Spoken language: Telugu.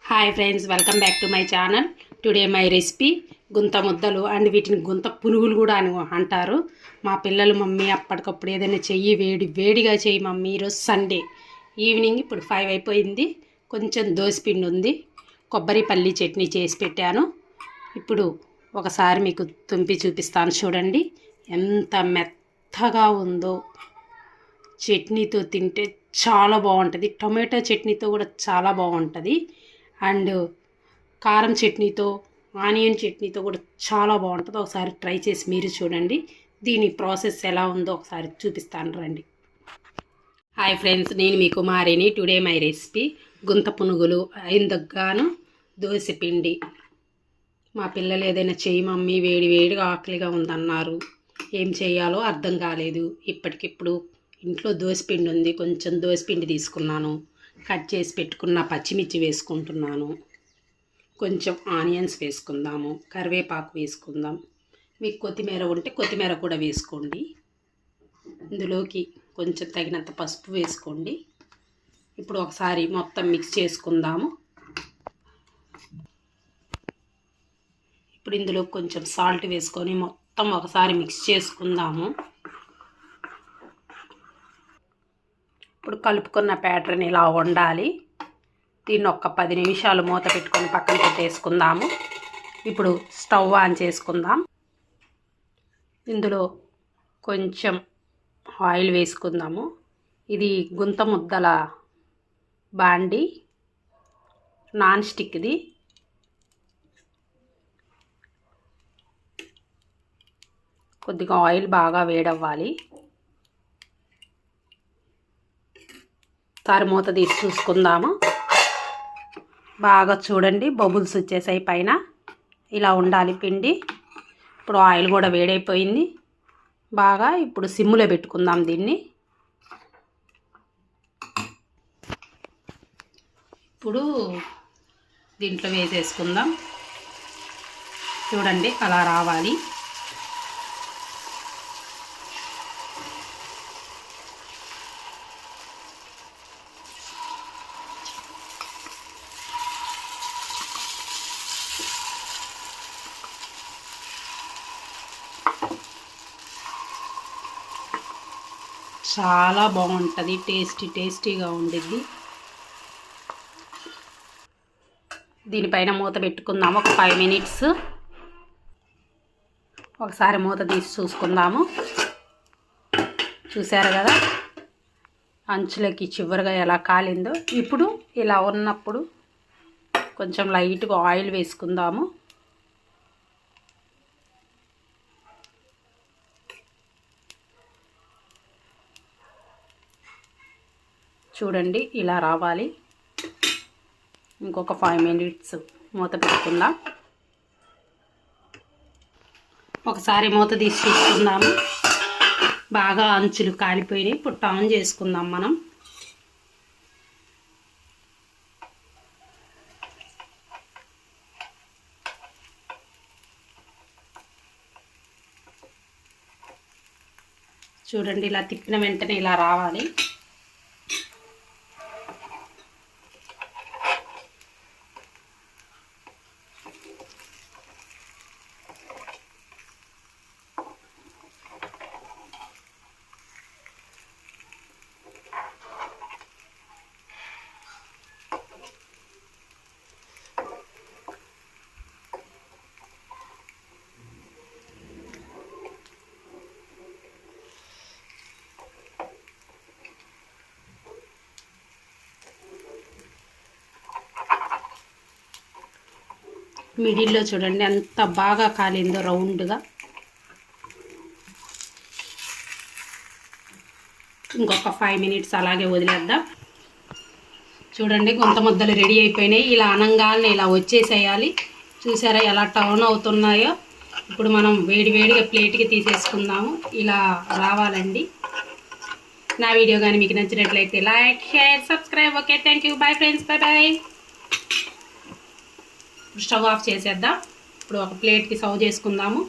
Hi friends, welcome back to my channel. Today my recipe గుంత ముద్దలు అండ్ వీటిని గుంత పునుగులు కూడా అని అంటారు. మా పిల్లలు మమ్మీ అప్పటికప్పుడు ఏదైనా చెయ్యి వేడిగా చెయ్యి మమ్మీ, ఈరోజు సండే ఈవినింగ్, ఇప్పుడు 5 అయిపోయింది. కొంచెం దోసపిండి ఉంది, కొబ్బరి పల్లి చట్నీ చేసి పెట్టాను. ఇప్పుడు ఒకసారి మీకు తుంపి చూపిస్తాను. చూడండి ఎంత మెత్తగా ఉందో. చట్నీతో తింటే చాలా బాగుంటుంది, టొమాటో చట్నీతో కూడా చాలా బాగుంటుంది, అండ్ కారం చట్నీతో, ఆనియన్ చట్నీతో కూడా చాలా బాగుంటుంది. ఒకసారి ట్రై చేసి మీరు చూడండి. దీని ప్రాసెస్ ఎలా ఉందో ఒకసారి చూపిస్తాను రండి. హాయ్ ఫ్రెండ్స్, నేను మీ కుమారిని. టుడే మై రెసిపీ గుంత పునుగులు. ఇందుకు దోసపిండి. మా పిల్లలు ఏదైనా చెయ్యి మమ్మీ, వేడిగా ఆకలిగా ఉందన్నారు. ఏం చేయాలో అర్థం కాలేదు. ఇప్పటికిప్పుడు ఇంట్లో దోసపిండి ఉంది, కొంచెం దోసపిండి తీసుకున్నాను. కట్ చేసి పెట్టుకున్న పచ్చిమిర్చి వేసుకుంటున్నాను. కొంచెం ఆనియన్స్ వేసుకుందాము, కరివేపాకు వేసుకుందాం. మీకు కొత్తిమీర ఉంటే కొత్తిమీర కూడా వేసుకోండి. ఇందులోకి కొంచెం తగినంత పసుపు వేసుకోండి. ఇప్పుడు ఒకసారి మొత్తం మిక్స్ చేసుకుందాము. ఇప్పుడు ఇందులో కొంచెం సాల్ట్ వేసుకొని మొత్తం ఒకసారి మిక్స్ చేసుకుందాము. ఇప్పుడు కలుపుకున్న ప్యాటర్న్ ఇలా వండాలి. దీన్ని ఒక 10 నిమిషాలు మూత పెట్టుకొని పక్కన పెట్టేసుకుందాము. ఇప్పుడు స్టవ్ ఆన్ చేసుకుందాం. ఇందులో కొంచెం ఆయిల్ వేసుకుందాము. ఇది గుంత ముద్దల బాండి, నాన్ స్టిక్ది. కొద్దిగా ఆయిల్ బాగా వేడవ్వాలి. ఒకసారి మూత తీసి చూసుకుందాము. బాగా చూడండి, బబుల్స్ వచ్చేసాయి పైన. ఇలా ఉండాలి పిండి. ఇప్పుడు ఆయిల్ కూడా వేడైపోయింది బాగా. ఇప్పుడు సిమ్లో పెట్టుకుందాం దీన్ని. ఇప్పుడు దీంట్లో వేసేసుకుందాం. చూడండి అలా రావాలి. చాలా బాగుంటుంది, టేస్టీగా ఉండిద్ది. దీనిపైన మూత పెట్టుకుందాము ఒక 5 మినిట్స్. ఒకసారి మూత తీసి చూసుకుందాము. చూసారు కదా అంచులకి చివరిగా ఎలా కాలిందో. ఇప్పుడు ఇలా ఉన్నప్పుడు కొంచెం లైట్గా ఆయిల్ వేసుకుందాము. చూడండి ఇలా రావాలి. ఇంకొక 5 మినిట్స్ మూత పెట్టుకుందాం. ఒకసారి మూత తీసి చూసుకుందాము. బాగా అంచులు కాలిపోయినాయి. ఇప్పుడు టర్న్ చేసుకుందాం మనం. చూడండి ఇలా తిప్పిన వెంటనే ఇలా రావాలి. మిడిల్లో చూడండి ఎంత బాగా కాలిందో రౌండ్గా. ఇంకొక 5 మినిట్స్ అలాగే వదిలేద్దాం. చూడండి గుంత ముద్దలు రెడీ అయిపోయినాయి. ఇలా అనంగానే ఇలా వచ్చేసేయాలి. చూసారా ఎలా టర్న్ అవుతున్నాయో. ఇప్పుడు మనం వేడిగా ప్లేట్కి తీసేసుకుందాము. ఇలా రావాలండి. నా వీడియో కానీ మీకు నచ్చినట్లయితే like, share, subscribe. Okay, thank you. Bye friends, bye. Stove off చేసేద్దాం. ఇప్పుడు ఒక ప్లేట్కి సర్వ్ చేసుకుందాము.